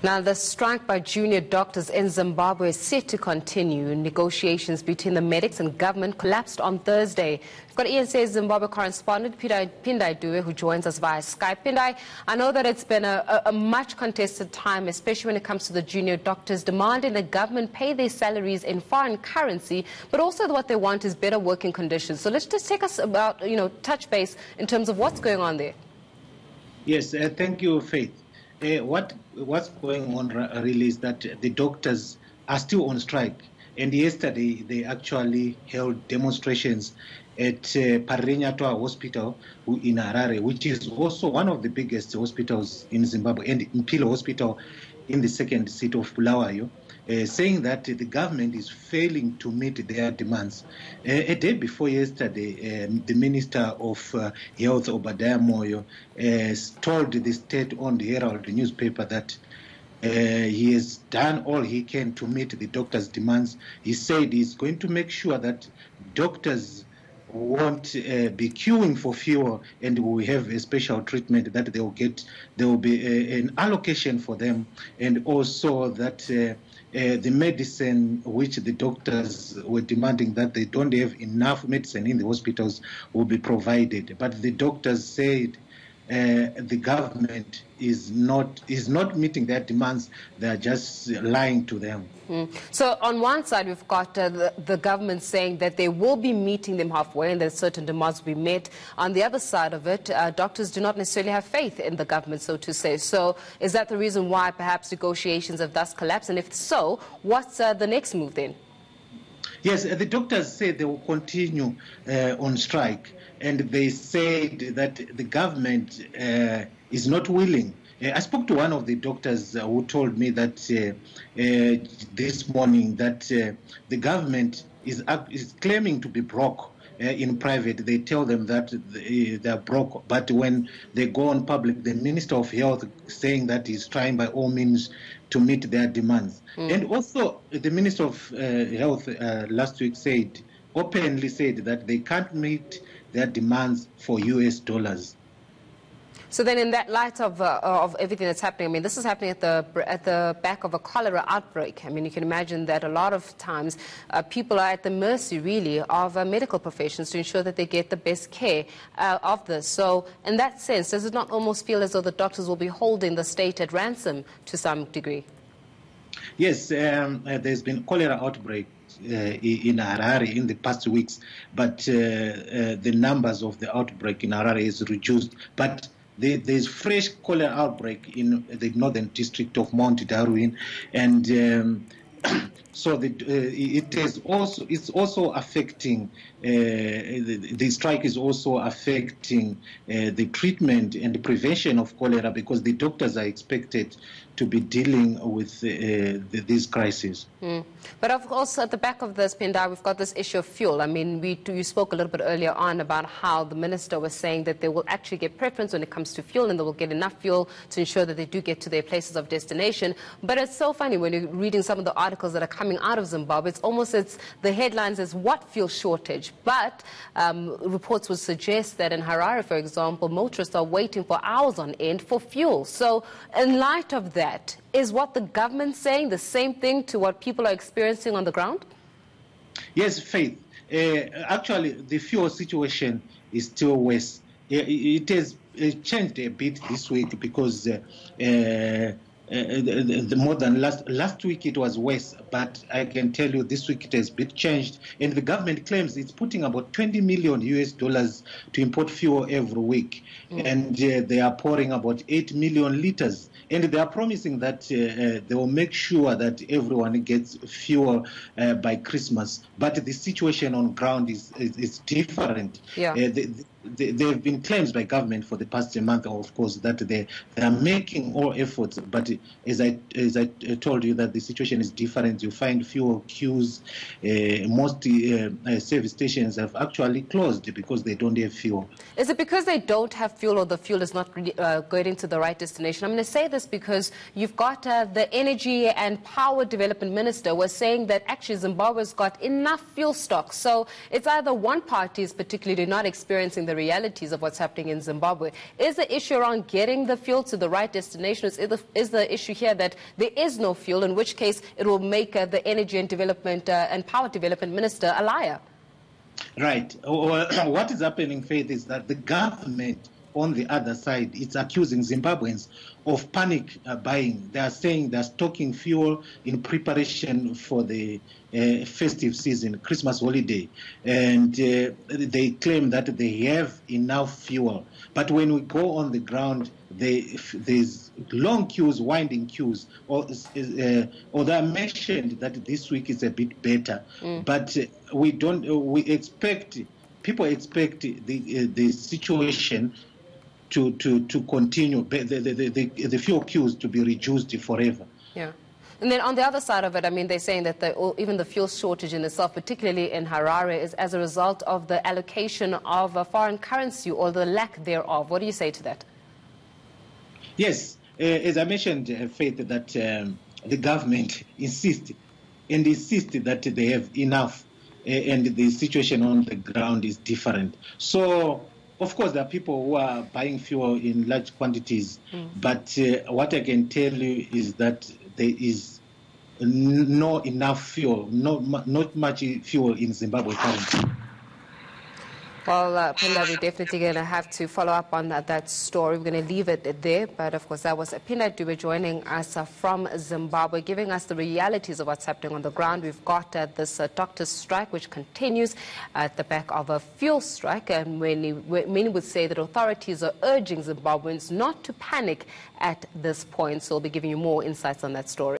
Now, the strike by junior doctors in Zimbabwe is set to continue. Negotiations between the medics and government collapsed on Thursday. We've got eNCA Zimbabwe Correspondent Pindai Dube, who joins us via Skype. Pindai, I know that it's been a much contested time, especially when it comes to the junior doctors demanding the government pay their salaries in foreign currency, but also what they want is better working conditions. So let's just take us about, touch base in terms of what's going on there. Yes, thank you, Faith. What's going on really is that the doctors are still on strike. And yesterday, they actually held demonstrations at Parirenyatwa Hospital in Harare, which is also one of the biggest hospitals in Zimbabwe, and Mpilo Hospital in the second city of Bulawayo, saying that the government is failing to meet their demands. A day before yesterday, the Minister of Health, Obadiah Moyo, told the state-owned Herald newspaper that he has done all he can to meet the doctors' demands. He said he's going to make sure that doctors won't be queuing for fuel, and will have a special treatment that they will get. There will be an allocation for them, and also that the medicine which the doctors were demanding that they don't have enough medicine in the hospitals will be provided. But the doctors said the government is not meeting their demands. They are just lying to them. So on one side, we've got the government saying that they will be meeting them halfway and that certain demands will be met. On the other side of it, doctors do not necessarily have faith in the government, so to say. So is that the reason why perhaps negotiations have thus collapsed? And if so, what's the next move then? Yes, the doctors say they will continue on strike. And they said that the government is not willing. I spoke to one of the doctors who told me that this morning that the government is claiming to be broke in private. They tell them that they are broke, but when they go on public, the Minister of Health saying that he's trying by all means to meet their demands. And also the Minister of Health last week openly said that they can't meet their demands for US dollars. So then in that light of everything that's happening, I mean, this is happening at the back of a cholera outbreak. I mean, you can imagine that a lot of times people are at the mercy, really, of medical professions to ensure that they get the best care of this. So in that sense, does it not almost feel as though the doctors will be holding the state at ransom to some degree? Yes, there's been cholera outbreak in Harare in the past weeks, but the numbers of the outbreak in Harare is reduced. But there's fresh cholera outbreak in the northern district of Mount Darwin, and so it's also affecting the strike is also affecting the treatment and the prevention of cholera, because the doctors are expected to be dealing with this crisis. But of course, at the back of this, Pindai, we've got this issue of fuel. I mean, you spoke a little bit earlier on about how the minister was saying that they will actually get preference when it comes to fuel, and they will get enough fuel to ensure that they do get to their places of destination. But it's so funny when you're reading some of the articles that are coming out of Zimbabwe, it's the headlines is what fuel shortage. But reports would suggest that in Harare, for example, motorists are waiting for hours on end for fuel. So in light of that, is what the government saying the same thing to what people are experiencing on the ground? Yes, Faith. Actually, the fuel situation is still worse. It has changed a bit this week because more than last week it was worse, but I can tell you this week it has been changed, and the government claims it's putting about $20 million to import fuel every week, and they are pouring about 8 million liters, and they are promising that they will make sure that everyone gets fuel by Christmas. But the situation on ground is different. Yeah. There have been claims by government for the past month, of course, that they are making all efforts. But as I told you, that the situation is different. You find fuel queues. Most service stations have actually closed because they don't have fuel. Is it because they don't have fuel, or the fuel is not really going to the right destination? I'm going to say this because you've got the Energy and Power Development Minister was saying that actually Zimbabwe's got enough fuel stocks. So it's either one party is particularly not experiencing the realities of what's happening in Zimbabwe. Is the issue around getting the fuel to the right destination? Is the issue here that there is no fuel, in which case it will make the Energy and Development and Power Development Minister a liar? Right. What is happening, Faith, is that the government on the other side, it's accusing Zimbabweans of panic buying. They are saying they're stocking fuel in preparation for the festive season, Christmas holiday. And they claim that they have enough fuel. But when we go on the ground, there's long queues, winding queues. Although I mentioned that this week is a bit better, but people expect the situation to continue, the fuel queues to be reduced forever. Yeah. And then on the other side of it, I mean, they're saying that even the fuel shortage in itself, particularly in Harare, is as a result of the allocation of foreign currency or the lack thereof. What do you say to that? Yes, as I mentioned, Faith, that the government insists that they have enough, and the situation on the ground is different. So, of course, there are people who are buying fuel in large quantities, but what I can tell you is that there is not enough fuel, not much fuel in Zimbabwe currently. Well, Pindai, we're definitely going to have to follow up on that story. We're going to leave it there. But, of course, that was Pindai Dube joining us from Zimbabwe, giving us the realities of what's happening on the ground. We've got this doctor's strike, which continues at the back of a fuel strike. And many would say that authorities are urging Zimbabweans not to panic at this point. So we'll be giving you more insights on that story.